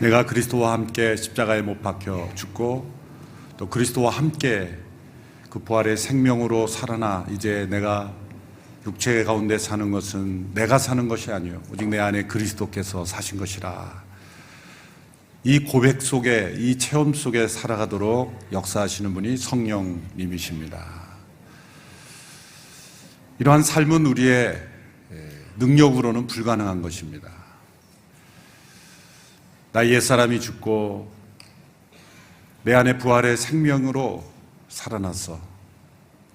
내가 그리스도와 함께 십자가에 못 박혀 죽고 또 그리스도와 함께 그 부활의 생명으로 살아나 이제 내가 육체 가운데 사는 것은 내가 사는 것이 아니요 오직 내 안에 그리스도께서 사신 것이라. 이 고백 속에, 이 체험 속에 살아가도록 역사하시는 분이 성령님이십니다. 이러한 삶은 우리의 능력으로는 불가능한 것입니다. 나의 옛사람이 죽고 내 안에 부활의 생명으로 살아나서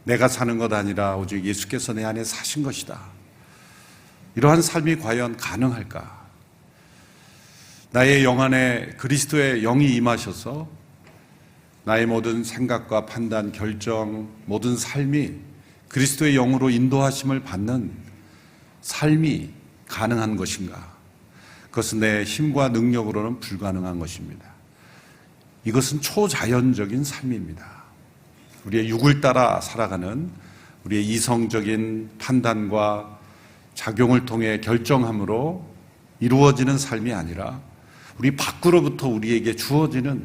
내가 사는 것 아니라 오직 예수께서 내 안에 사신 것이다. 이러한 삶이 과연 가능할까? 나의 영 안에 그리스도의 영이 임하셔서 나의 모든 생각과 판단, 결정, 모든 삶이 그리스도의 영으로 인도하심을 받는 삶이 가능한 것인가? 그것은 내 힘과 능력으로는 불가능한 것입니다. 이것은 초자연적인 삶입니다. 우리의 육을 따라 살아가는 우리의 이성적인 판단과 작용을 통해 결정함으로 이루어지는 삶이 아니라 우리 밖으로부터 우리에게 주어지는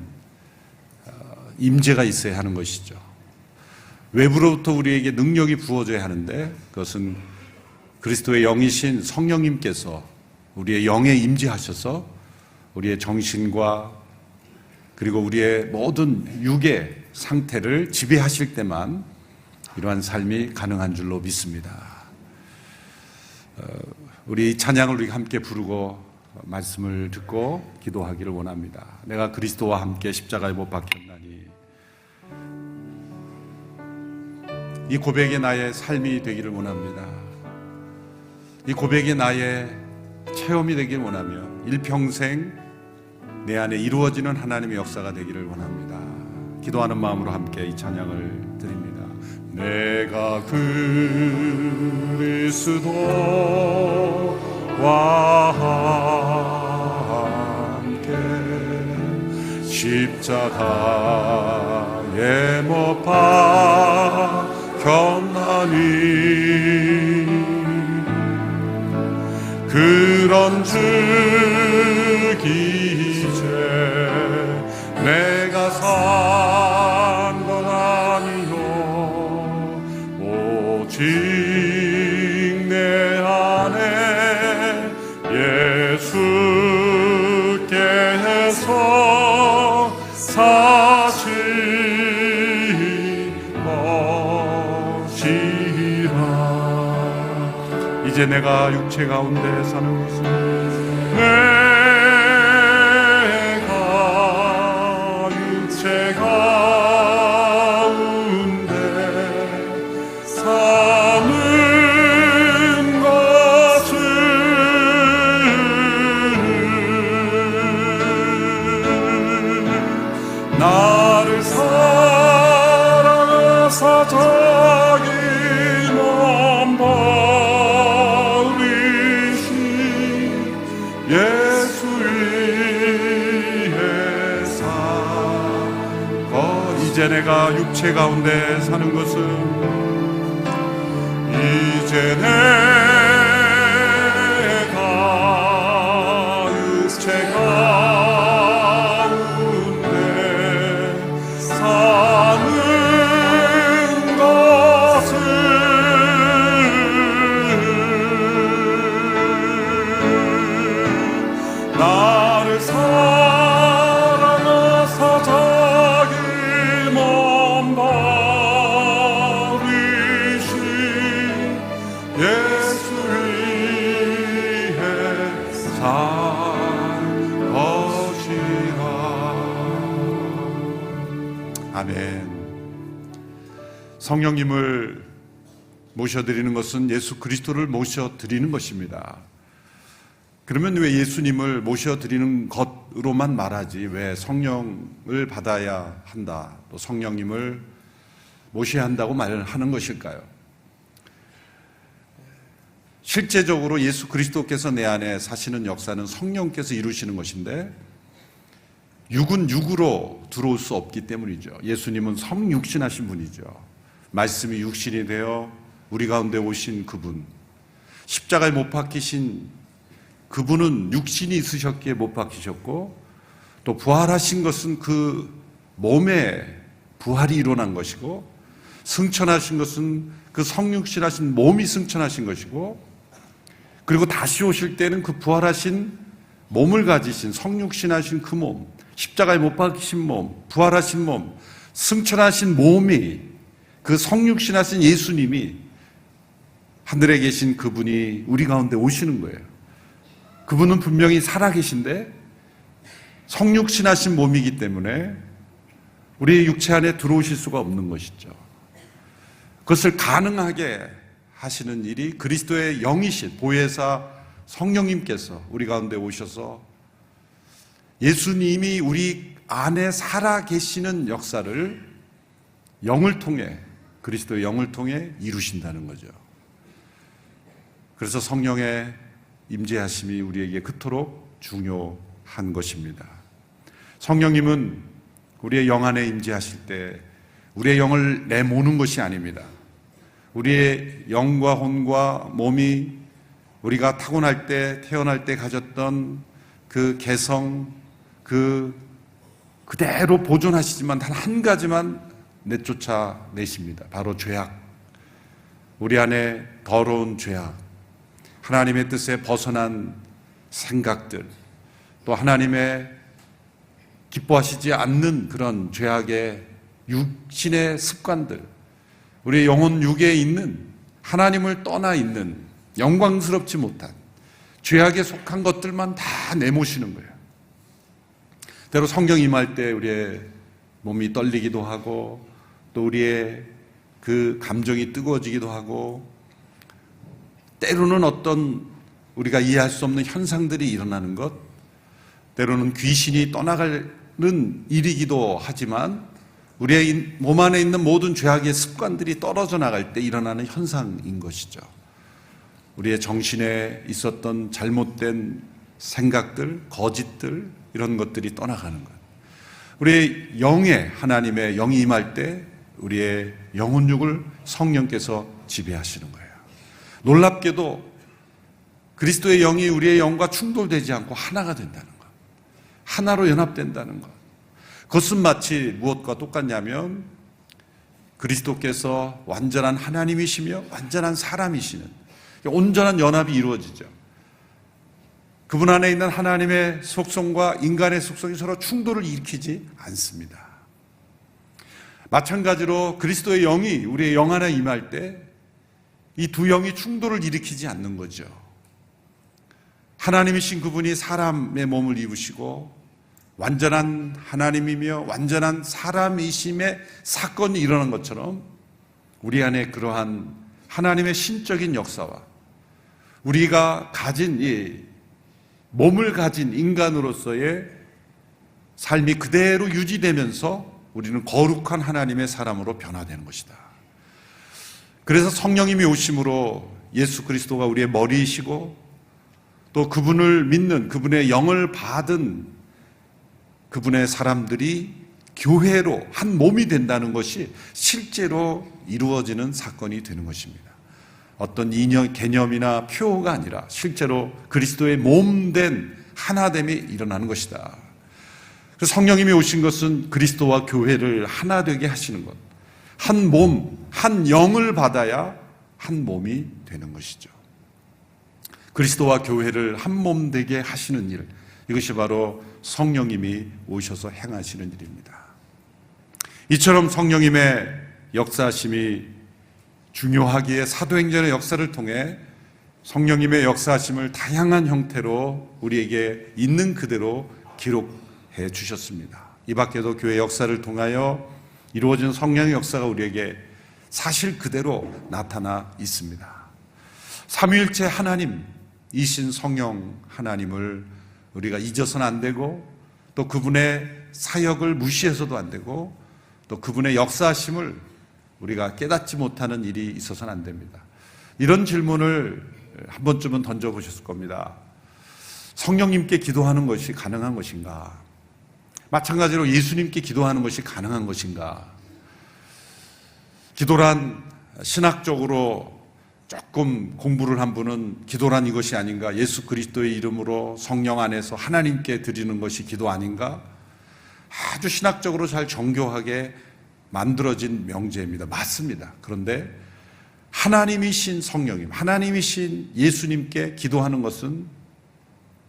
임재가 있어야 하는 것이죠. 외부로부터 우리에게 능력이 부어져야 하는데 그것은 그리스도의 영이신 성령님께서 우리의 영에 임재하셔서 우리의 정신과 그리고 우리의 모든 육의 상태를 지배하실 때만 이러한 삶이 가능한 줄로 믿습니다. 우리 찬양을 우리 함께 부르고 말씀을 듣고 기도하기를 원합니다. 내가 그리스도와 함께 십자가에 못 박혔나니. 이 고백이 나의 삶이 되기를 원합니다. 이 고백이 나의 체험이 되기를 원하며 일평생 내 안에 이루어지는 하나님의 역사가 되기를 원합니다. 기도하는 마음으로 함께 이 찬양을 드립니다. 내가 그리스도와 함께 십자가에 못 박혔나니 그런 즉 이제 내가 산 것 아니요 오직 내 안에 예수께서 사신 것이라. 이제 내가 육체 가운데 사는 것은 내가 육체 가운데 사는 것은 나를 사랑하사 자기 몸 예수 위에 사거. 이제 내가 육체 가운데 사는 것은 이제 내가 육체 가운데 사는 것은 나를 사랑하사 자기 몸 버리신 예수 위에 산 것이라. 아멘. 성령님을 모셔드리는 것은 예수 그리스도를 모셔드리는 것입니다. 그러면 왜 예수님을 모셔드리는 것으로만 말하지 왜 성령을 받아야 한다, 또 성령님을 모셔야 한다고 말하는 것일까요? 실제적으로 예수 그리스도께서 내 안에 사시는 역사는 성령께서 이루시는 것인데 육은 육으로 들어올 수 없기 때문이죠. 예수님은 성육신하신 분이죠. 말씀이 육신이 되어 우리 가운데 오신 그분, 십자가에 못 박히신 그분은 육신이 있으셨기에 못 박히셨고 또 부활하신 것은 그 몸의 부활이 일어난 것이고, 승천하신 것은 그 성육신하신 몸이 승천하신 것이고, 그리고 다시 오실 때는 그 부활하신 몸을 가지신 성육신하신 그 몸, 십자가에 못 박히신 몸, 부활하신 몸, 승천하신 몸이, 그 성육신하신 예수님이, 하늘에 계신 그분이 우리 가운데 오시는 거예요. 그분은 분명히 살아계신데 성육신하신 몸이기 때문에 우리의 육체 안에 들어오실 수가 없는 것이죠. 그것을 가능하게 하시는 일이 그리스도의 영이신 보혜사 성령님께서 우리 가운데 오셔서 예수님이 우리 안에 살아계시는 역사를 영을 통해, 그리스도의 영을 통해 이루신다는 거죠. 그래서 성령의 임재하심이 우리에게 그토록 중요한 것입니다. 성령님은 우리의 영 안에 임재하실 때 우리의 영을 내모는 것이 아닙니다. 우리의 영과 혼과 몸이 우리가 타고날 때, 태어날 때 가졌던 그 개성, 그대로 보존하시지만 단 한 가지만 내쫓아내십니다. 바로 죄악. 우리 안에 더러운 죄악, 하나님의 뜻에 벗어난 생각들, 또 하나님의 기뻐하시지 않는 그런 죄악의 육신의 습관들, 우리의 영혼 육에 있는 하나님을 떠나 있는 영광스럽지 못한 죄악에 속한 것들만 다 내모시는 거예요. 때로 성령 임할 때 우리의 몸이 떨리기도 하고, 또 우리의 그 감정이 뜨거워지기도 하고, 때로는 어떤 우리가 이해할 수 없는 현상들이 일어나는 것, 때로는 귀신이 떠나가는 일이기도 하지만 우리의 몸 안에 있는 모든 죄악의 습관들이 떨어져 나갈 때 일어나는 현상인 것이죠. 우리의 정신에 있었던 잘못된 생각들, 거짓들, 이런 것들이 떠나가는 것. 우리의 영에 하나님의 영이 임할 때 우리의 영혼육을 성령께서 지배하시는 거예요. 놀랍게도 그리스도의 영이 우리의 영과 충돌되지 않고 하나가 된다는 것, 하나로 연합된다는 것. 그것은 마치 무엇과 똑같냐면 그리스도께서 완전한 하나님이시며 완전한 사람이시는 온전한 연합이 이루어지죠. 그분 안에 있는 하나님의 속성과 인간의 속성이 서로 충돌을 일으키지 않습니다. 마찬가지로 그리스도의 영이 우리의 영 안에 임할 때 이 두 영이 충돌을 일으키지 않는 거죠. 하나님이신 그분이 사람의 몸을 입으시고 완전한 하나님이며 완전한 사람이심의 사건이 일어난 것처럼 우리 안에 그러한 하나님의 신적인 역사와 우리가 가진 이 몸을 가진 인간으로서의 삶이 그대로 유지되면서 우리는 거룩한 하나님의 사람으로 변화되는 것이다. 그래서 성령님이 오심으로 예수 그리스도가 우리의 머리이시고 또 그분을 믿는, 그분의 영을 받은 그분의 사람들이 교회로 한 몸이 된다는 것이 실제로 이루어지는 사건이 되는 것입니다. 어떤 인연, 개념이나 표가 아니라 실제로 그리스도의 몸된 하나됨이 일어나는 것이다. 그래서 성령님이 오신 것은 그리스도와 교회를 하나 되게 하시는 것, 한 몸, 한 영을 받아야 한 몸이 되는 것이죠. 그리스도와 교회를 한 몸 되게 하시는 일, 이것이 바로 성령님이 오셔서 행하시는 일입니다. 이처럼 성령님의 역사하심이 중요하기에 사도행전의 역사를 통해 성령님의 역사하심을 다양한 형태로 우리에게 있는 그대로 기록해 주셨습니다. 이 밖에도 교회 역사를 통하여 이루어진 성령의 역사가 우리에게 사실 그대로 나타나 있습니다. 삼위일체 하나님이신 성령 하나님을 우리가 잊어서는 안 되고, 또 그분의 사역을 무시해서도 안 되고, 또 그분의 역사하심을 우리가 깨닫지 못하는 일이 있어서는 안 됩니다. 이런 질문을 한 번쯤은 던져보셨을 겁니다. 성령님께 기도하는 것이 가능한 것인가? 마찬가지로 예수님께 기도하는 것이 가능한 것인가? 기도란 신학적으로 조금 공부를 한 분은 기도란 이것이 아닌가, 예수 그리스도의 이름으로 성령 안에서 하나님께 드리는 것이 기도 아닌가, 아주 신학적으로 잘 정교하게 만들어진 명제입니다. 맞습니다. 그런데 하나님이신 성령님, 하나님이신 예수님께 기도하는 것은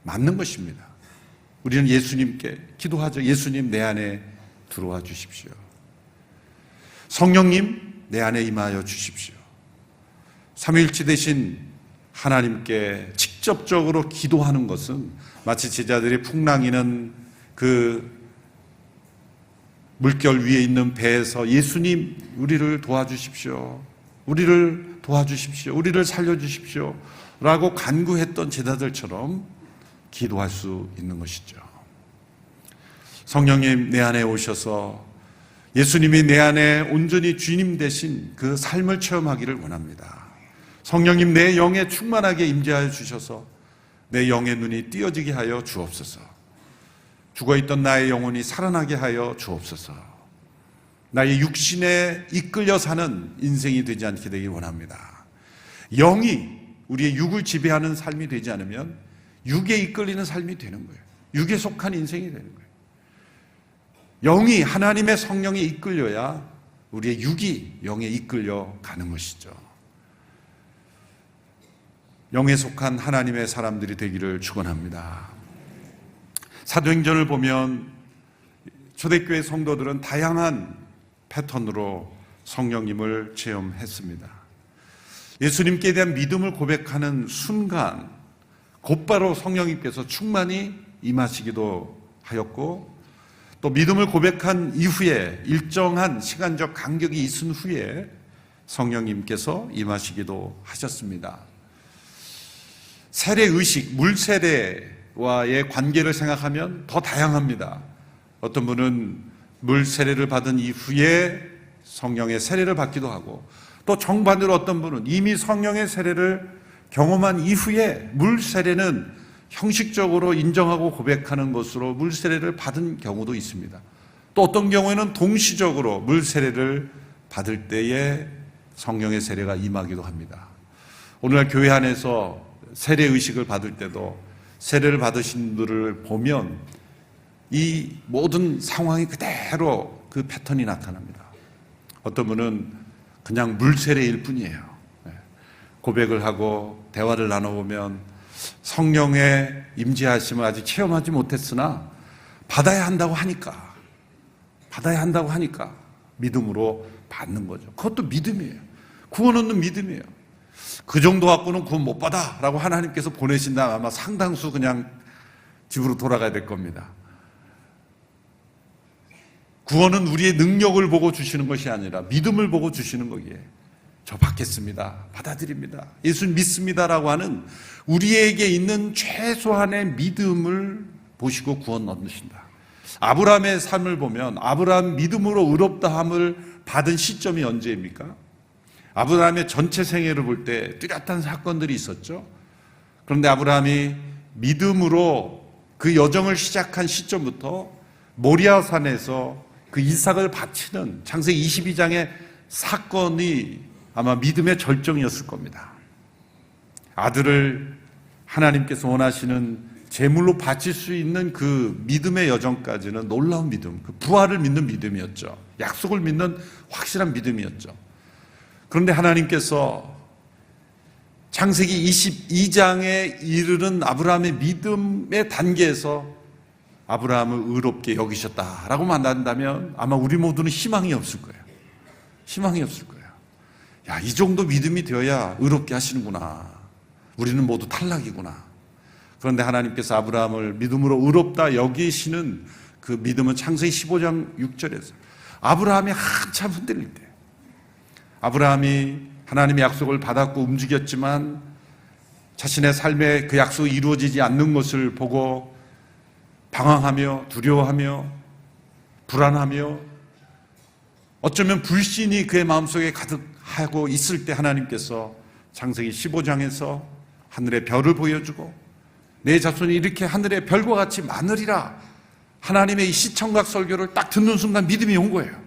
맞는 것입니다. 우리는 예수님께 기도하죠. 예수님, 내 안에 들어와 주십시오. 성령님, 내 안에 임하여 주십시오. 삼위일체 되신 하나님께 직접적으로 기도하는 것은 마치 제자들이 풍랑이는 그 물결 위에 있는 배에서 예수님, 우리를 도와주십시오. 우리를 도와주십시오. 우리를 살려주십시오. 라고 간구했던 제자들처럼 기도할 수 있는 것이죠. 성령님, 내 안에 오셔서 예수님이 내 안에 온전히 주님 되신 그 삶을 체험하기를 원합니다. 성령님, 내 영에 충만하게 임재하여 주셔서 내 영의 눈이 띄어지게 하여 주옵소서. 죽어있던 나의 영혼이 살아나게 하여 주옵소서. 나의 육신에 이끌려 사는 인생이 되지 않게 되길 원합니다. 영이 우리의 육을 지배하는 삶이 되지 않으면 육에 이끌리는 삶이 되는 거예요. 육에 속한 인생이 되는 거예요. 영이, 하나님의 성령이 이끌려야 우리의 육이 영에 이끌려 가는 것이죠. 영에 속한 하나님의 사람들이 되기를 축원합니다. 사도행전을 보면 초대교회 성도들은 다양한 패턴으로 성령님을 체험했습니다. 예수님께 대한 믿음을 고백하는 순간 곧바로 성령님께서 충만히 임하시기도 하였고, 또 믿음을 고백한 이후에 일정한 시간적 간격이 있은 후에 성령님께서 임하시기도 하셨습니다. 세례의식, 물세례와의 관계를 생각하면 더 다양합니다. 어떤 분은 물세례를 받은 이후에 성령의 세례를 받기도 하고, 또 정반대로 어떤 분은 이미 성령의 세례를 경험한 이후에 물세례는 형식적으로 인정하고 고백하는 것으로 물세례를 받은 경우도 있습니다. 또 어떤 경우에는 동시적으로 물세례를 받을 때에 성령의 세례가 임하기도 합니다. 오늘날 교회 안에서 세례의식을 받을 때도 세례를 받으신 분들을 보면 이 모든 상황이 그대로 그 패턴이 나타납니다. 어떤 분은 그냥 물세례일 뿐이에요. 고백을 하고 대화를 나눠보면 성령의 임재하심을 아직 체험하지 못했으나 받아야 한다고 하니까 믿음으로 받는 거죠. 그것도 믿음이에요. 구원 얻는 믿음이에요. 그 정도 갖고는 구원 못 받아 라고 하나님께서 보내신다면 아마 상당수 그냥 집으로 돌아가야 될 겁니다. 구원은 우리의 능력을 보고 주시는 것이 아니라 믿음을 보고 주시는 거기에, 저 받겠습니다, 받아들입니다, 예수 믿습니다라고 하는 우리에게 있는 최소한의 믿음을 보시고 구원 얻으신다. 아브라함의 삶을 보면 아브라함 믿음으로 의롭다함을 받은 시점이 언제입니까? 아브라함의 전체 생애를 볼 때 뚜렷한 사건들이 있었죠. 그런데 아브라함이 믿음으로 그 여정을 시작한 시점부터 모리아산에서 그 이삭을 바치는 창세기 22장의 사건이 아마 믿음의 절정이었을 겁니다. 아들을 하나님께서 원하시는 제물로 바칠 수 있는 그 믿음의 여정까지는 놀라운 믿음, 그 부활을 믿는 믿음이었죠. 약속을 믿는 확실한 믿음이었죠. 그런데 하나님께서 창세기 22장에 이르는 아브라함의 믿음의 단계에서 아브라함을 의롭게 여기셨다라고 만난다면 아마 우리 모두는 희망이 없을 거예요. 희망이 없을 거예요. 야, 이 정도 믿음이 되어야 의롭게 하시는구나. 우리는 모두 탈락이구나. 그런데 하나님께서 아브라함을 믿음으로 의롭다 여기시는 그 믿음은 창세기 15장 6절에서 아브라함이 한참 흔들릴 때, 아브라함이 하나님의 약속을 받았고 움직였지만 자신의 삶에 그 약속이 이루어지지 않는 것을 보고 방황하며 두려워하며 불안하며 어쩌면 불신이 그의 마음속에 가득하고 있을 때 하나님께서 창세기 15장에서 하늘의 별을 보여주고 내 자손이 이렇게 하늘의 별과 같이 많으리라, 하나님의 이 시청각 설교를 딱 듣는 순간 믿음이 온 거예요.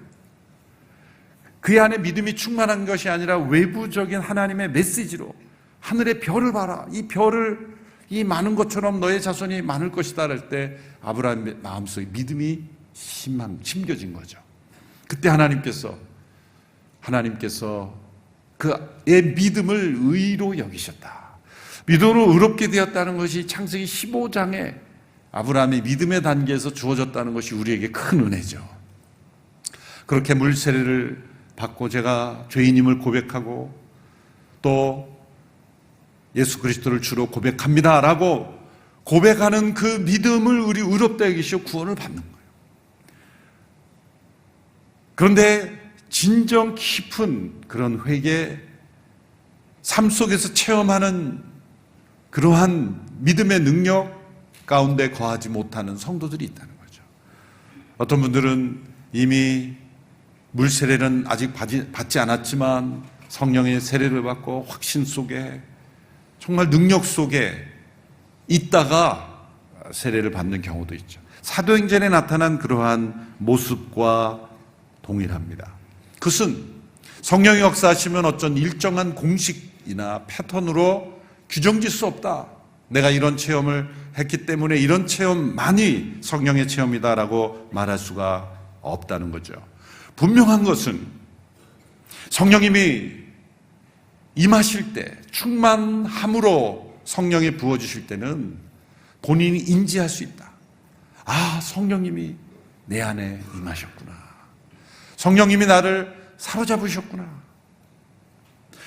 그의 안에 믿음이 충만한 것이 아니라 외부적인 하나님의 메시지로 하늘의 별을 봐라. 이 별을 이 많은 것처럼 너의 자손이 많을 것이다 할 때 아브라함의 마음속에 믿음이 심겨진 거죠. 그때 하나님께서 그의 믿음을 의로 여기셨다. 믿음으로 의롭게 되었다는 것이 창세기 15장에 아브라함의 믿음의 단계에서 주어졌다는 것이 우리에게 큰 은혜죠. 그렇게 물세례를 받고 제가 죄인임을 고백하고 또 예수 그리스도를 주로 고백합니다 라고 고백하는 그 믿음을 우리 의롭다 여기시고 구원을 받는 거예요. 그런데 진정 깊은 그런 회개, 삶 속에서 체험하는 그러한 믿음의 능력 가운데 거하지 못하는 성도들이 있다는 거죠. 어떤 분들은 이미 물세례는 아직 받지 않았지만 성령의 세례를 받고 확신 속에 정말 능력 속에 있다가 세례를 받는 경우도 있죠. 사도행전에 나타난 그러한 모습과 동일합니다. 그것은 성령이 역사하시면 어떤 일정한 공식이나 패턴으로 규정질 수 없다. 내가 이런 체험을 했기 때문에 이런 체험만이 성령의 체험이다라고 말할 수가 없다는 거죠. 분명한 것은 성령님이 임하실 때, 충만함으로 성령이 부어주실 때는 본인이 인지할 수 있다. 아, 성령님이 내 안에 임하셨구나. 성령님이 나를 사로잡으셨구나.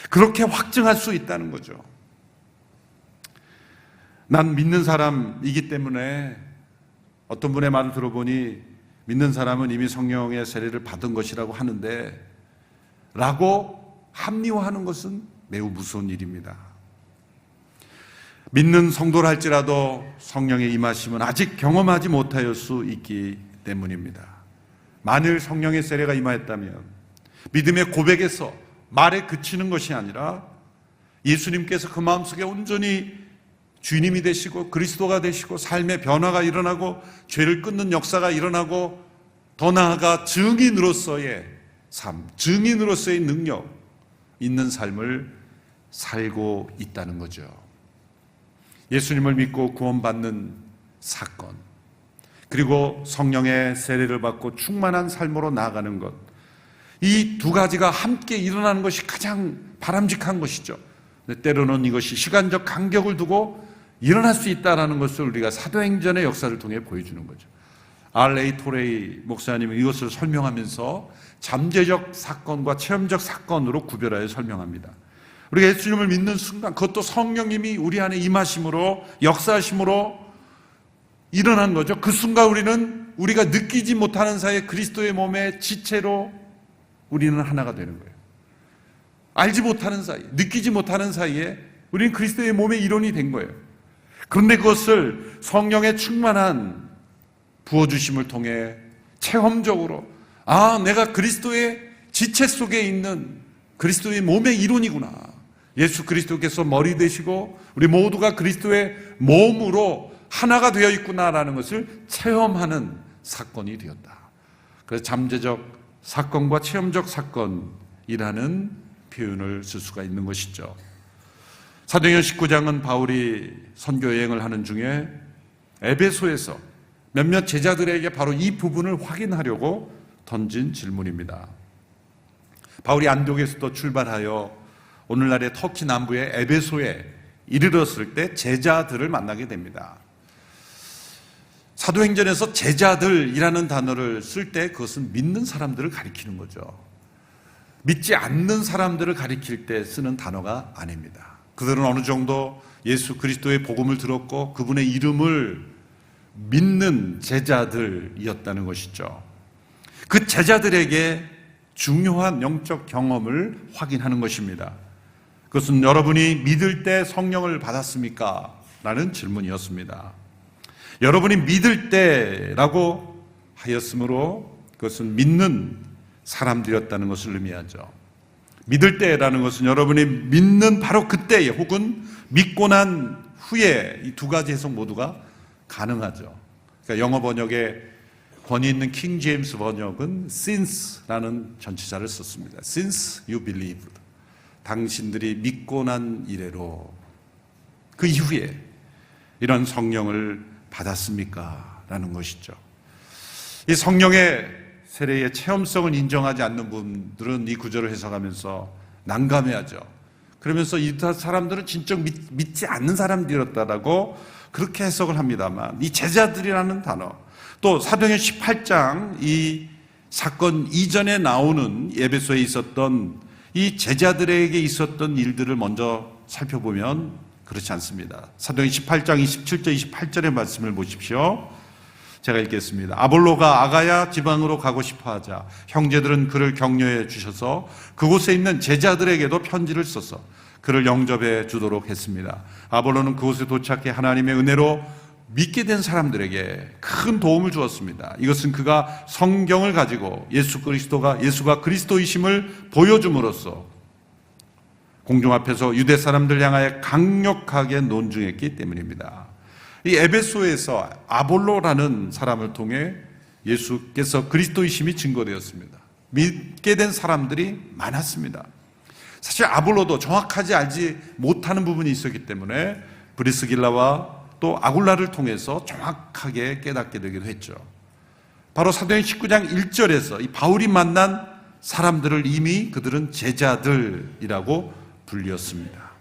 그렇게 확증할 수 있다는 거죠. 난 믿는 사람이기 때문에 어떤 분의 말을 들어보니 믿는 사람은 이미 성령의 세례를 받은 것이라고 하는데 라고 합리화하는 것은 매우 무서운 일입니다. 믿는 성도라 할지라도 성령의 임하심은 아직 경험하지 못할 수 있기 때문입니다. 만일 성령의 세례가 임하였다면 믿음의 고백에서 말에 그치는 것이 아니라 예수님께서 그 마음속에 온전히 주님이 되시고 그리스도가 되시고 삶의 변화가 일어나고 죄를 끊는 역사가 일어나고 더 나아가 증인으로서의 삶, 증인으로서의 능력 있는 삶을 살고 있다는 거죠. 예수님을 믿고 구원받는 사건, 그리고 성령의 세례를 받고 충만한 삶으로 나아가는 것, 이 두 가지가 함께 일어나는 것이 가장 바람직한 것이죠. 때로는 이것이 시간적 간격을 두고 일어날 수 있다는 것을 우리가 사도행전의 역사를 통해 보여주는 거죠. R.A. 토레이 목사님은 이것을 설명하면서 잠재적 사건과 체험적 사건으로 구별하여 설명합니다. 우리가 예수님을 믿는 순간, 그것도 성령님이 우리 안에 임하심으로, 역사하심으로 일어난 거죠. 그 순간 우리가 느끼지 못하는 사이에 그리스도의 몸의 지체로 우리는 하나가 되는 거예요. 알지 못하는 사이, 느끼지 못하는 사이에 우리는 그리스도의 몸의 일원이 된 거예요. 그런데 그것을 성령의 충만한 부어주심을 통해 체험적으로, 아, 내가 그리스도의 지체 속에 있는 그리스도의 몸의 일원이구나. 예수 그리스도께서 머리 되시고 우리 모두가 그리스도의 몸으로 하나가 되어 있구나라는 것을 체험하는 사건이 되었다. 그래서 잠재적 사건과 체험적 사건이라는 표현을 쓸 수가 있는 것이죠. 사도행전 19장은 바울이 선교 여행을 하는 중에 에베소에서 몇몇 제자들에게 바로 이 부분을 확인하려고 던진 질문입니다. 바울이 안디옥에서도 출발하여 오늘날의 터키 남부의 에베소에 이르렀을 때 제자들을 만나게 됩니다. 사도행전에서 제자들이라는 단어를 쓸 때 그것은 믿는 사람들을 가리키는 거죠. 믿지 않는 사람들을 가리킬 때 쓰는 단어가 아닙니다. 그들은 어느 정도 예수 그리스도의 복음을 들었고 그분의 이름을 믿는 제자들이었다는 것이죠. 그 제자들에게 중요한 영적 경험을 확인하는 것입니다. 그것은 여러분이 믿을 때 성령을 받았습니까? 라는 질문이었습니다. 여러분이 믿을 때라고 하였으므로 그것은 믿는 사람들이었다는 것을 의미하죠. 믿을 때라는 것은 여러분이 믿는 바로 그때에 혹은 믿고 난 후에 이 두 가지 해석 모두가 가능하죠. 그러니까 영어 번역에 권위 있는 킹 제임스 번역은 since라는 전치사를 썼습니다. since you believed. 당신들이 믿고 난 이래로, 그 이후에 이런 성령을 받았습니까? 라는 것이죠. 이 성령의 세례의 체험성을 인정하지 않는 분들은 이 구절을 해석하면서 난감해하죠. 그러면서 이 사람들은 진짜 믿지 않는 사람들이었다라고 그렇게 해석을 합니다만, 이 제자들이라는 단어, 또 사도행전 18장 이 사건 이전에 나오는 에베소에 있었던 이 제자들에게 있었던 일들을 먼저 살펴보면 그렇지 않습니다. 사도행전 18장 27절 28절의 말씀을 보십시오. 제가 읽겠습니다. 아볼로가 아가야 지방으로 가고 싶어하자 형제들은 그를 격려해 주셔서 그곳에 있는 제자들에게도 편지를 써서 그를 영접해 주도록 했습니다. 아볼로는 그곳에 도착해 하나님의 은혜로 믿게 된 사람들에게 큰 도움을 주었습니다. 이것은 그가 성경을 가지고 예수가 그리스도이심을 보여줌으로써 공중 앞에서 유대 사람들 향하여 강력하게 논증했기 때문입니다. 이 에베소에서 아볼로라는 사람을 통해 예수께서 그리스도이심이 증거되었습니다. 믿게 된 사람들이 많았습니다. 사실 아볼로도 정확하지 알지 못하는 부분이 있었기 때문에 브리스길라와 또 아굴라를 통해서 정확하게 깨닫게 되기도 했죠. 바로 사도행전 19장 1절에서 이 바울이 만난 사람들을 이미 그들은 제자들이라고 불렸습니다.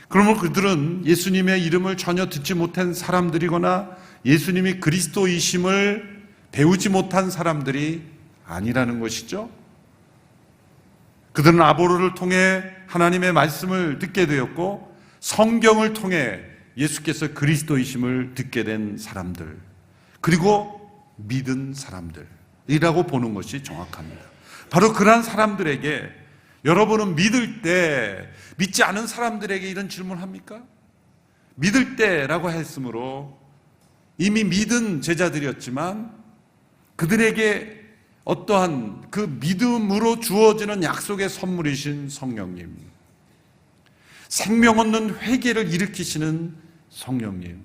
그러면 그들은 예수님의 이름을 전혀 듣지 못한 사람들이거나 예수님이 그리스도이심을 배우지 못한 사람들이 아니라는 것이죠. 그들은 아볼로를 통해 하나님의 말씀을 듣게 되었고 성경을 통해 예수께서 그리스도이심을 듣게 된 사람들, 그리고 믿은 사람들이라고 보는 것이 정확합니다. 바로 그러한 사람들에게 여러분은 믿을 때 믿지 않은 사람들에게 이런 질문을 합니까? 믿을 때라고 했으므로 이미 믿은 제자들이었지만 그들에게 어떠한 그 믿음으로 주어지는 약속의 선물이신 성령님, 생명 얻는 회개를 일으키시는 성령님,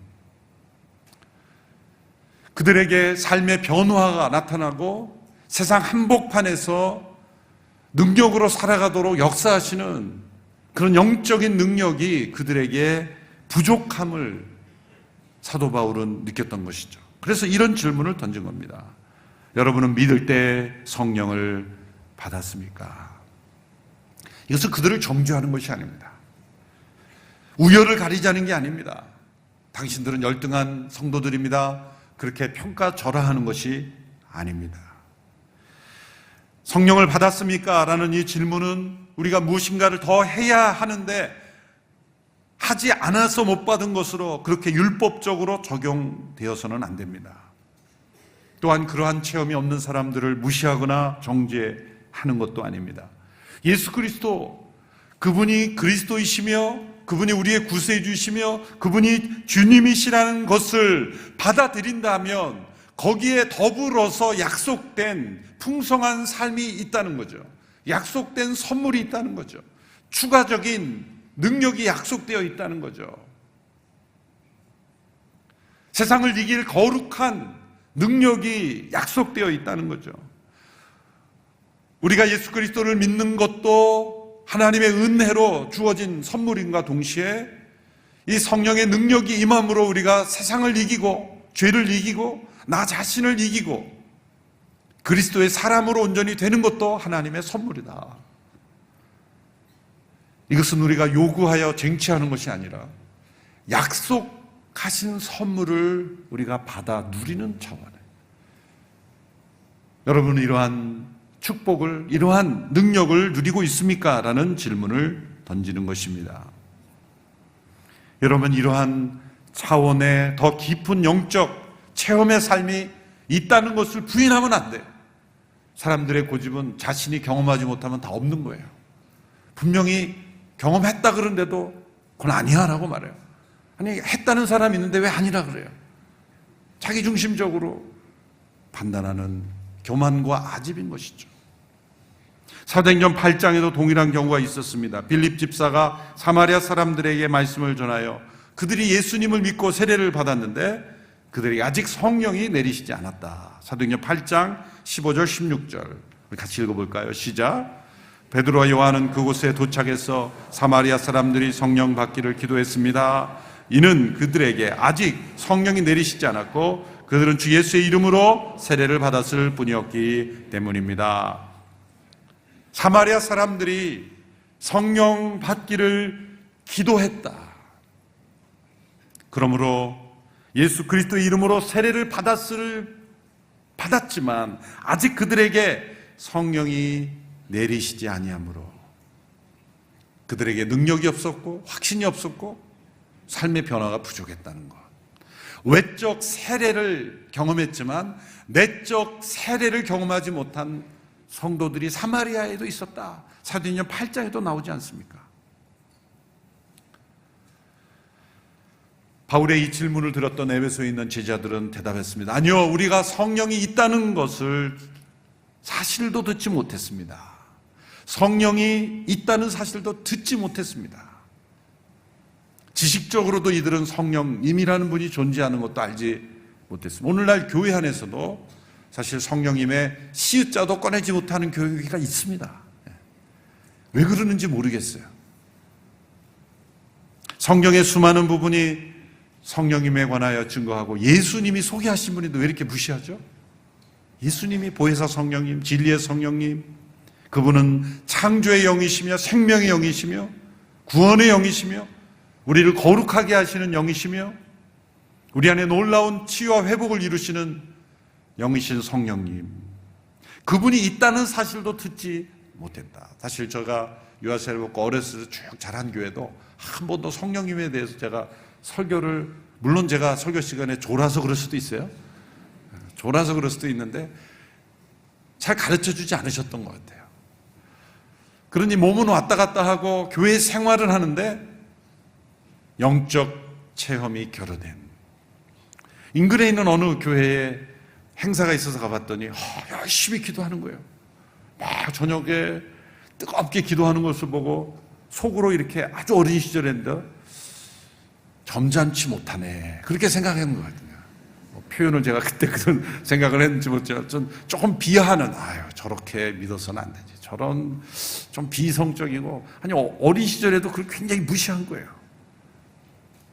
그들에게 삶의 변화가 나타나고 세상 한복판에서 능력으로 살아가도록 역사하시는 그런 영적인 능력이 그들에게 부족함을 사도 바울은 느꼈던 것이죠. 그래서 이런 질문을 던진 겁니다. 여러분은 믿을 때 성령을 받았습니까? 이것은 그들을 정죄하는 것이 아닙니다. 우열을 가리자는 게 아닙니다. 당신들은 열등한 성도들입니다. 그렇게 평가절하하는 것이 아닙니다. 성령을 받았습니까? 라는 이 질문은 우리가 무엇인가를 더 해야 하는데 하지 않아서 못 받은 것으로 그렇게 율법적으로 적용되어서는 안 됩니다. 또한 그러한 체험이 없는 사람들을 무시하거나 정죄하는 것도 아닙니다. 예수 그리스도, 그분이 그리스도이시며 그분이 우리의 구세주이시며 그분이 주님이시라는 것을 받아들인다면 거기에 더불어서 약속된 풍성한 삶이 있다는 거죠. 약속된 선물이 있다는 거죠. 추가적인 능력이 약속되어 있다는 거죠. 세상을 이길 거룩한 능력이 약속되어 있다는 거죠. 우리가 예수 그리스도를 믿는 것도 하나님의 은혜로 주어진 선물인가 동시에 이 성령의 능력이 임함으로 우리가 세상을 이기고 죄를 이기고 나 자신을 이기고 그리스도의 사람으로 온전히 되는 것도 하나님의 선물이다. 이것은 우리가 요구하여 쟁취하는 것이 아니라 약속하신 선물을 우리가 받아 누리는 차원에, 여러분은 이러한 축복을, 이러한 능력을 누리고 있습니까? 라는 질문을 던지는 것입니다. 여러분, 이러한 차원의 더 깊은 영적 체험의 삶이 있다는 것을 부인하면 안 돼. 사람들의 고집은 자신이 경험하지 못하면 다 없는 거예요. 분명히 경험했다 그러는데도 그건 아니야 라고 말해요. 아니, 했다는 사람이 있는데 왜 아니라 그래요? 자기중심적으로 판단하는 교만과 아집인 것이죠. 사도행전 8장에도 동일한 경우가 있었습니다. 빌립 집사가 사마리아 사람들에게 말씀을 전하여 그들이 예수님을 믿고 세례를 받았는데 그들에게 아직 성령이 내리시지 않았다. 사도행전 8장 15절 16절 우리 같이 읽어볼까요? 시작. 베드로와 요한은 그곳에 도착해서 사마리아 사람들이 성령 받기를 기도했습니다. 이는 그들에게 아직 성령이 내리시지 않았고 그들은 주 예수의 이름으로 세례를 받았을 뿐이었기 때문입니다. 사마리아 사람들이 성령 받기를 기도했다. 그러므로 예수 그리스도의 이름으로 세례를 받았지만 아직 그들에게 성령이 내리시지 아니하므로 그들에게 능력이 없었고 확신이 없었고 삶의 변화가 부족했다는 것. 외적 세례를 경험했지만 내적 세례를 경험하지 못한 성도들이 사마리아에도 있었다. 사도행전 8장에도 나오지 않습니까? 바울의 이 질문을 들었던 에베소에 있는 제자들은 대답했습니다. 아니요, 우리가 성령이 있다는 것을 사실도 듣지 못했습니다. 성령이 있다는 사실도 듣지 못했습니다. 지식적으로도 이들은 성령님이라는 분이 존재하는 것도 알지 못했습니다. 오늘날 교회 안에서도 사실 성령님의 시읒자도 꺼내지 못하는 교회가 있습니다. 왜 그러는지 모르겠어요. 성경의 수많은 부분이 성령님에 관하여 증거하고 예수님이 소개하신 분인데 왜 이렇게 무시하죠? 예수님이 보혜사 성령님, 진리의 성령님, 그분은 창조의 영이시며 생명의 영이시며 구원의 영이시며 우리를 거룩하게 하시는 영이시며 우리 안에 놀라운 치유와 회복을 이루시는 영이신 성령님, 그분이 있다는 사실도 듣지 못했다. 사실 제가 유아세를 먹고 어렸을 때 쭉 자란 교회도 한 번도 성령님에 대해서 제가 설교를, 물론 제가 설교 시간에 졸아서 그럴 수도 있어요. 졸아서 그럴 수도 있는데 잘 가르쳐주지 않으셨던 것 같아요. 그러니 몸은 왔다 갔다 하고 교회 생활을 하는데 영적 체험이 결여된, 인근에 있는 어느 교회에 행사가 있어서 가봤더니 열심히 기도하는 거예요. 막 저녁에 뜨겁게 기도하는 것을 보고 속으로 이렇게 아주 어린 시절인데 점잖지 못하네, 그렇게 생각하는 것 같아요. 표현을 제가 그때 그런 생각을 했는지 모르겠지만 조금 비하하는, 아유 저렇게 믿어서는 안 되지, 저런 좀 비성적이고, 아니 어린 시절에도 그걸 굉장히 무시한 거예요.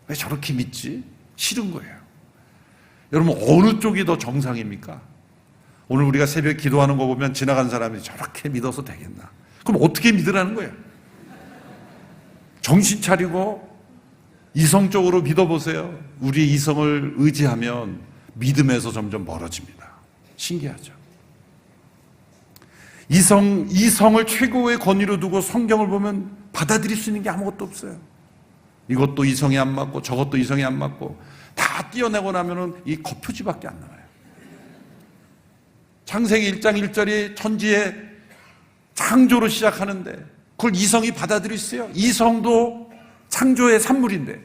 왜 저렇게 믿지? 싫은 거예요. 여러분, 어느 쪽이 더 정상입니까? 오늘 우리가 새벽에 기도하는 거 보면 지나간 사람이 저렇게 믿어서 되겠나? 그럼 어떻게 믿으라는 거예요? 정신 차리고 이성적으로 믿어보세요. 우리 이성을 의지하면 믿음에서 점점 멀어집니다. 신기하죠? 이성을 최고의 권위로 두고 성경을 보면 받아들일 수 있는 게 아무것도 없어요. 이것도 이성이 안 맞고 저것도 이성이 안 맞고 다 띄어내고 나면은 이 거푸지밖에 안 나와요. 창세기 1장 1절이 천지의 창조로 시작하는데 그걸 이성이 받아들일 수 있어요? 이성도 창조의 산물인데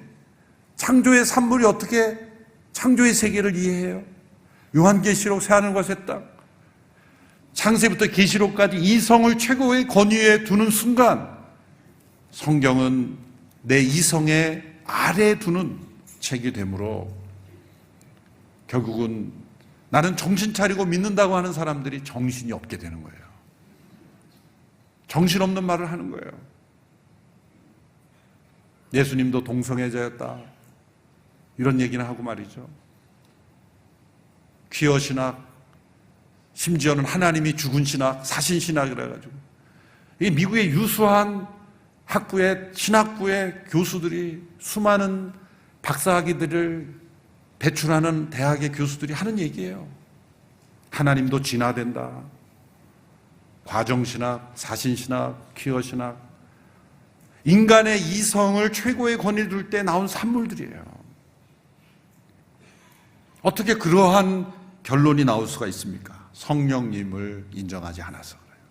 창조의 산물이 어떻게 창조의 세계를 이해해요? 요한계시록 새하늘과 새 땅, 창세부터 계시록까지 이성을 최고의 권위에 두는 순간 성경은 내 이성의 아래에 두는 책이 되므로 결국은 나는 정신 차리고 믿는다고 하는 사람들이 정신이 없게 되는 거예요. 정신없는 말을 하는 거예요. 예수님도 동성애자였다, 이런 얘기는 하고 말이죠. 퀴어 신학, 심지어는 하나님이 죽은 신학, 사신 신학이라 해가지고 이 미국의 유수한 학부의 신학부의 교수들이, 수많은 박사학위들을 배출하는 대학의 교수들이 하는 얘기예요. 하나님도 진화된다, 과정신학, 사신신학, 퀴어신학, 인간의 이성을 최고의 권위를 둘 때 나온 산물들이에요. 어떻게 그러한 결론이 나올 수가 있습니까? 성령님을 인정하지 않아서 그래요.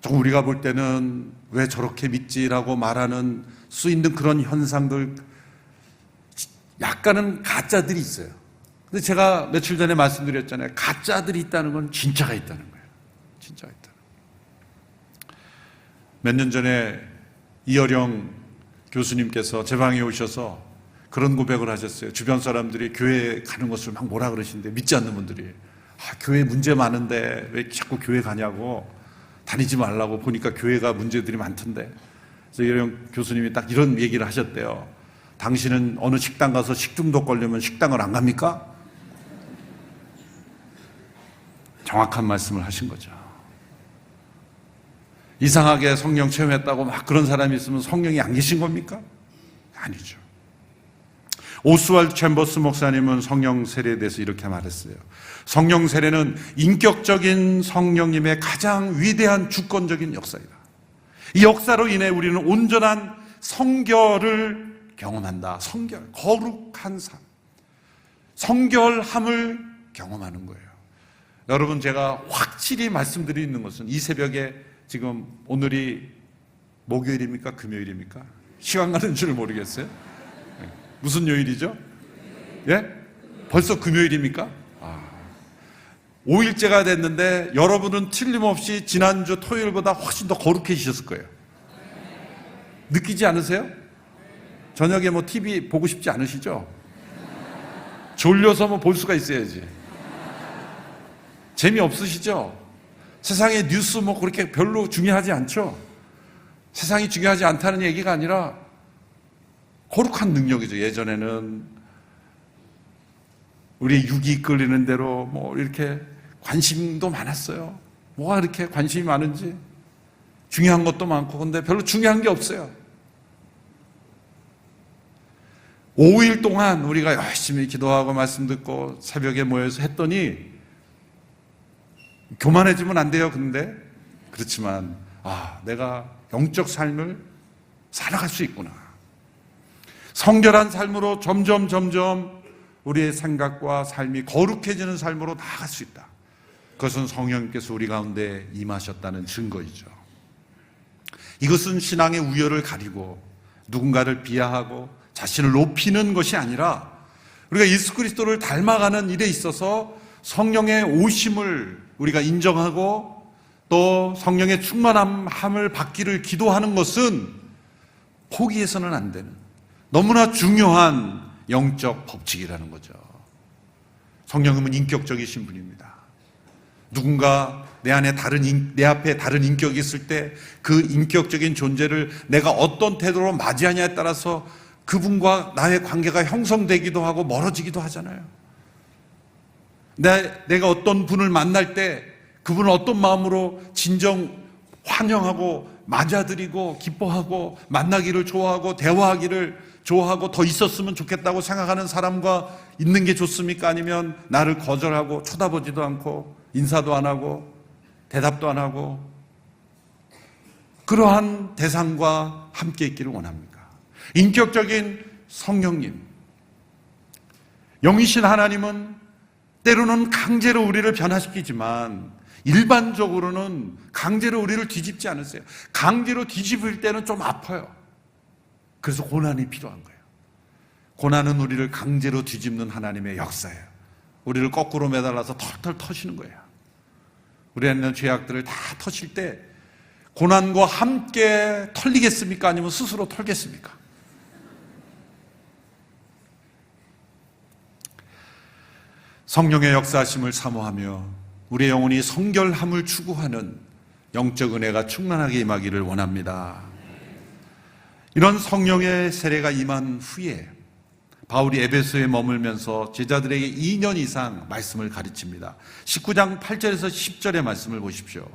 좀 우리가 볼 때는 왜 저렇게 믿지라고 말하는 수 있는 그런 현상들, 약간은 가짜들이 있어요. 근데 제가 며칠 전에 말씀드렸잖아요. 가짜들이 있다는 건 진짜가 있다는 거예요. 진짜가 있다는 거예요. 몇 년 전에 이어령 교수님께서 제 방에 오셔서 그런 고백을 하셨어요. 주변 사람들이 교회 가는 것을 막 뭐라 그러시는데 믿지 않는 분들이 교회 문제 많은데 왜 자꾸 교회 가냐고, 다니지 말라고, 보니까 교회가 문제들이 많던데. 그래서 이런 교수님이 딱 이런 얘기를 하셨대요. 당신은 어느 식당 가서 식중독 걸리면 식당을 안 갑니까? 정확한 말씀을 하신 거죠. 이상하게 성령 체험했다고 막 그런 사람이 있으면 성령이 안 계신 겁니까? 아니죠. 오스왈드 챔버스 목사님은 성령 세례에 대해서 이렇게 말했어요. 성령 세례는 인격적인 성령님의 가장 위대한 주권적인 역사이다. 이 역사로 인해 우리는 온전한 성결을 경험한다. 성결, 거룩한 삶, 성결함을 경험하는 거예요. 여러분, 제가 확실히 말씀드리는 것은 이 새벽에 지금 오늘이 목요일입니까? 금요일입니까? 시간 가는 줄 모르겠어요. 무슨 요일이죠? 예? 벌써 금요일입니까? 5일째가 됐는데 여러분은 틀림없이 지난주 토요일보다 훨씬 더 거룩해지셨을 거예요. 느끼지 않으세요? 저녁에 뭐 TV 보고 싶지 않으시죠? 졸려서 뭐 볼 수가 있어야지. 재미없으시죠? 세상의 뉴스 뭐 그렇게 별로 중요하지 않죠? 세상이 중요하지 않다는 얘기가 아니라 거룩한 능력이죠. 예전에는 우리 육이 이끌리는 대로 뭐 이렇게 관심도 많았어요. 뭐가 이렇게 관심이 많은지. 중요한 것도 많고, 근데 별로 중요한 게 없어요. 5일 동안 우리가 열심히 기도하고 말씀 듣고 새벽에 모여서 했더니 교만해지면 안 돼요. 근데 그렇지만 내가 영적 삶을 살아갈 수 있구나. 성결한 삶으로 점점 우리의 생각과 삶이 거룩해지는 삶으로 나아갈 수 있다. 그것은 성령님께서 우리 가운데 임하셨다는 증거이죠. 이것은 신앙의 우열을 가리고 누군가를 비하하고 자신을 높이는 것이 아니라 우리가 예수 그리스도를 닮아가는 일에 있어서 성령의 오심을 우리가 인정하고 또 성령의 충만함을 받기를 기도하는 것은 포기해서는 안 되는 너무나 중요한 영적 법칙이라는 거죠. 성령님은 인격적이신 분입니다. 누군가 내 앞에 다른 인격이 있을 때 그 인격적인 존재를 내가 어떤 태도로 맞이하냐에 따라서 그분과 나의 관계가 형성되기도 하고 멀어지기도 하잖아요. 내가 어떤 분을 만날 때 그분을 어떤 마음으로 진정 환영하고 맞아들이고 기뻐하고 만나기를 좋아하고 대화하기를 좋아하고 더 있었으면 좋겠다고 생각하는 사람과 있는 게 좋습니까? 아니면 나를 거절하고 쳐다보지도 않고 인사도 안 하고 대답도 안 하고 그러한 대상과 함께 있기를 원합니까? 인격적인 성령님, 영이신 하나님은 때로는 강제로 우리를 변화시키지만 일반적으로는 강제로 우리를 뒤집지 않으세요. 강제로 뒤집을 때는 좀 아파요. 그래서 고난이 필요한 거예요. 고난은 우리를 강제로 뒤집는 하나님의 역사예요. 우리를 거꾸로 매달아서 털털 터시는 거예요. 우리가 있는 죄악들을 다 터실 때 고난과 함께 털리겠습니까? 아니면 스스로 털겠습니까? 성령의 역사하심을 사모하며 우리의 영혼이 성결함을 추구하는 영적 은혜가 충만하게 임하기를 원합니다. 이런 성령의 세례가 임한 후에 바울이 에베소에 머물면서 제자들에게 2년 이상 말씀을 가르칩니다. 19장 8절에서 10절의 말씀을 보십시오.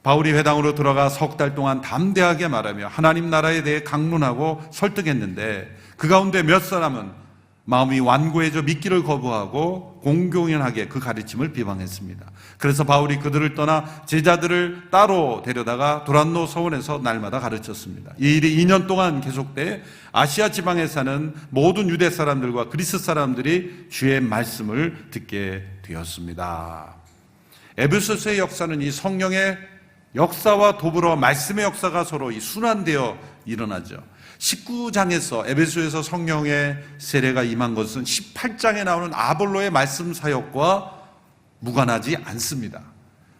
바울이 회당으로 들어가 석 달 동안 담대하게 말하며 하나님 나라에 대해 강론하고 설득했는데 그 가운데 몇 사람은 마음이 완고해져 믿기를 거부하고 공공연하게 그 가르침을 비방했습니다. 그래서 바울이 그들을 떠나 제자들을 따로 데려다가 도란노 서원에서 날마다 가르쳤습니다. 이 일이 2년 동안 계속돼 아시아 지방에 사는 모든 유대 사람들과 그리스 사람들이 주의 말씀을 듣게 되었습니다. 에베소서의 역사는 이 성령의 역사와 더불어 말씀의 역사가 서로 순환되어 일어나죠. 19장에서 에베소에서 성령의 세례가 임한 것은 18장에 나오는 아볼로의 말씀 사역과 무관하지 않습니다.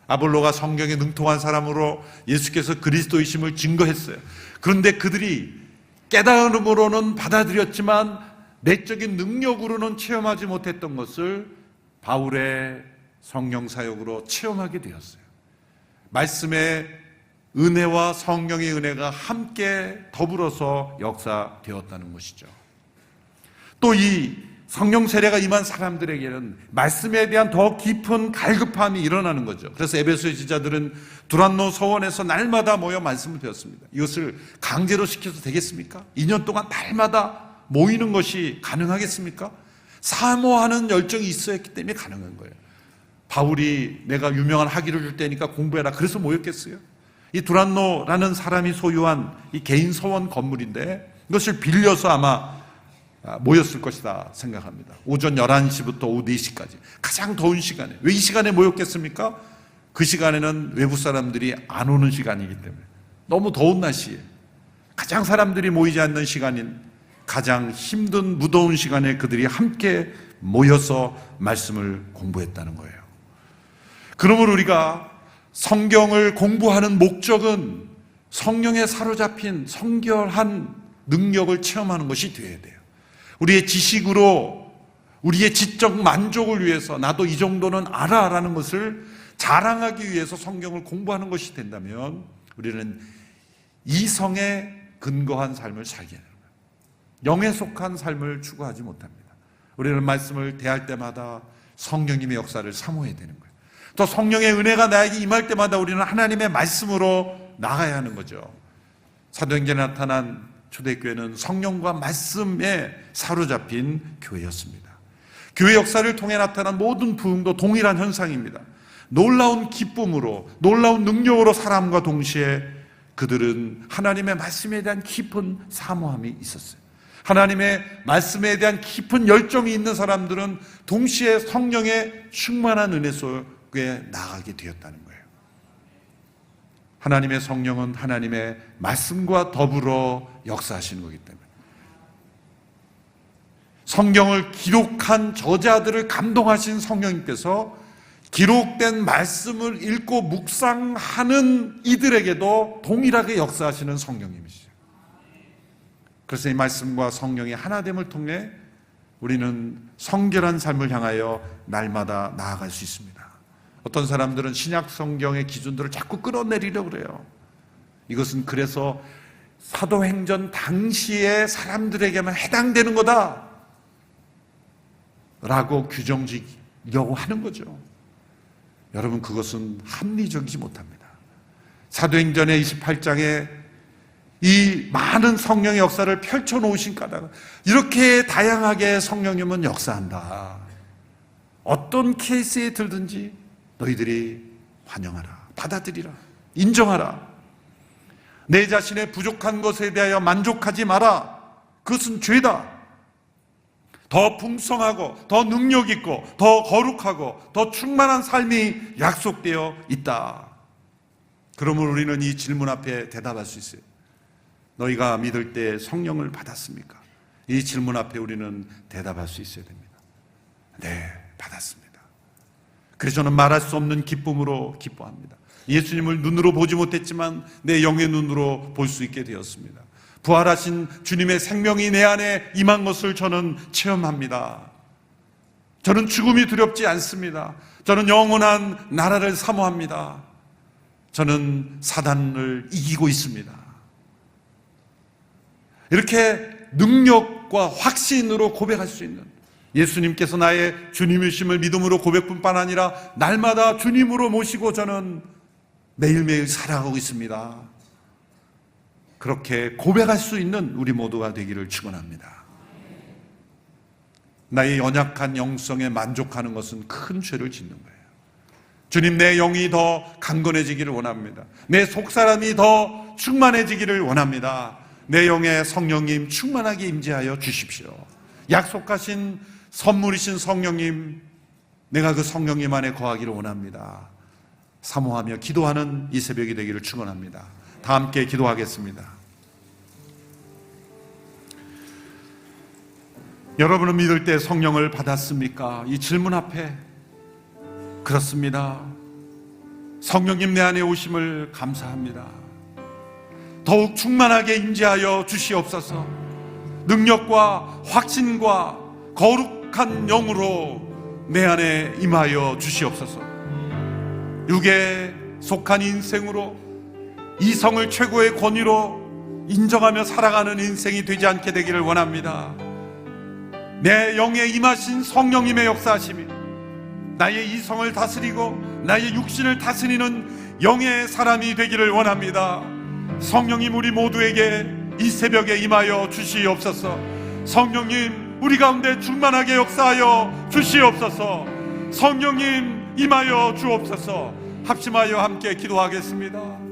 아볼로가 성경에 능통한 사람으로 예수께서 그리스도이심을 증거했어요. 그런데 그들이 깨달음으로는 받아들였지만 내적인 능력으로는 체험하지 못했던 것을 바울의 성령 사역으로 체험하게 되었어요. 말씀의 은혜와 성령의 은혜가 함께 더불어서 역사되었다는 것이죠. 또 이 성령 세례가 임한 사람들에게는 말씀에 대한 더 깊은 갈급함이 일어나는 거죠. 그래서 에베소의 지자들은 두란노 서원에서 날마다 모여 말씀을 배웠습니다. 이것을 강제로 시켜도 되겠습니까? 2년 동안 날마다 모이는 것이 가능하겠습니까? 사모하는 열정이 있어야 했기 때문에 가능한 거예요. 바울이 내가 유명한 학위를 줄 테니까 공부해라 그래서 모였겠어요? 이 두란노라는 사람이 소유한 이 개인 서원 건물인데 이것을 빌려서 아마 모였을 것이다 생각합니다. 오전 11시부터 오후 4시까지 가장 더운 시간에. 왜 이 시간에 모였겠습니까? 그 시간에는 외부 사람들이 안 오는 시간이기 때문에 너무 더운 날씨에 가장 사람들이 모이지 않는 시간인 가장 힘든 무더운 시간에 그들이 함께 모여서 말씀을 공부했다는 거예요. 그러므로 우리가 성경을 공부하는 목적은 성령에 사로잡힌 성결한 능력을 체험하는 것이 되어야 돼요. 우리의 지식으로 우리의 지적 만족을 위해서 나도 이 정도는 알아라는 것을 자랑하기 위해서 성경을 공부하는 것이 된다면 우리는 이성에 근거한 삶을 살게 되는 거예요. 영에 속한 삶을 추구하지 못합니다. 우리는 말씀을 대할 때마다 성령님의 역사를 사모해야 되는 거예요. 또 성령의 은혜가 나에게 임할 때마다 우리는 하나님의 말씀으로 나가야 하는 거죠. 사도행전에 나타난 초대교회는 성령과 말씀에 사로잡힌 교회였습니다. 교회 역사를 통해 나타난 모든 부흥도 동일한 현상입니다. 놀라운 기쁨으로, 놀라운 능력으로 사람과 동시에 그들은 하나님의 말씀에 대한 깊은 사모함이 있었어요. 하나님의 말씀에 대한 깊은 열정이 있는 사람들은 동시에 성령의 충만한 은혜 속에 나가게 되었다는 거예요. 하나님의 성령은 하나님의 말씀과 더불어 역사하시는 거기 때문에 성경을 기록한 저자들을 감동하신 성령님께서 기록된 말씀을 읽고 묵상하는 이들에게도 동일하게 역사하시는 성령님이시죠. 그래서 이 말씀과 성령의 하나됨을 통해 우리는 성결한 삶을 향하여 날마다 나아갈 수 있습니다. 어떤 사람들은 신약 성경의 기준들을 자꾸 끌어내리려고 그래요. 이것은 그래서 사도행전 당시의 사람들에게만 해당되는 거다 라고 규정지려고 하는 거죠. 여러분, 그것은 합리적이지 못합니다. 사도행전의 28장에 이 많은 성령의 역사를 펼쳐놓으신 까닭은 이렇게 다양하게 성령님은 역사한다. 어떤 케이스에 들든지 너희들이 환영하라, 받아들이라, 인정하라. 내 자신의 부족한 것에 대하여 만족하지 마라. 그것은 죄다. 더 풍성하고 더 능력 있고 더 거룩하고 더 충만한 삶이 약속되어 있다. 그러므로 우리는 이 질문 앞에 대답할 수 있어요. 너희가 믿을 때 성령을 받았습니까? 이 질문 앞에 우리는 대답할 수 있어야 됩니다. 네, 받았습니다. 그래서 저는 말할 수 없는 기쁨으로 기뻐합니다. 예수님을 눈으로 보지 못했지만 내 영의 눈으로 볼 수 있게 되었습니다. 부활하신 주님의 생명이 내 안에 임한 것을 저는 체험합니다. 저는 죽음이 두렵지 않습니다. 저는 영원한 나라를 사모합니다. 저는 사단을 이기고 있습니다. 이렇게 능력과 확신으로 고백할 수 있는, 예수님께서 나의 주님이심을 믿음으로 고백뿐만 아니라 날마다 주님으로 모시고 저는 매일매일 살아가고 있습니다. 그렇게 고백할 수 있는 우리 모두가 되기를 축원합니다. 나의 연약한 영성에 만족하는 것은 큰 죄를 짓는 거예요. 주님, 내 영이 더 강건해지기를 원합니다. 내 속사람이 더 충만해지기를 원합니다. 내 영에 성령님 충만하게 임재하여 주십시오. 약속하신 선물이신 성령님, 내가 그 성령님 안에 거하기를 원합니다. 사모하며 기도하는 이 새벽이 되기를 축원합니다. 다 함께 기도하겠습니다. 여러분은 믿을 때 성령을 받았습니까? 이 질문 앞에 그렇습니다. 성령님 내 안에 오심을 감사합니다. 더욱 충만하게 임재하여 주시옵소서. 능력과 확신과 거룩한 영으로 내 안에 임하여 주시옵소서. 육에 속한 인생으로 이성을 최고의 권위로 인정하며 살아가는 인생이 되지 않게 되기를 원합니다. 내 영에 임하신 성령님의 역사하심이 나의 이성을 다스리고 나의 육신을 다스리는 영의 사람이 되기를 원합니다. 성령님, 우리 모두에게 이 새벽에 임하여 주시옵소서. 성령님, 우리 가운데 충만하게 역사하여 주시옵소서. 성령님, 임하여 주옵소서. 합심하여 함께 기도하겠습니다.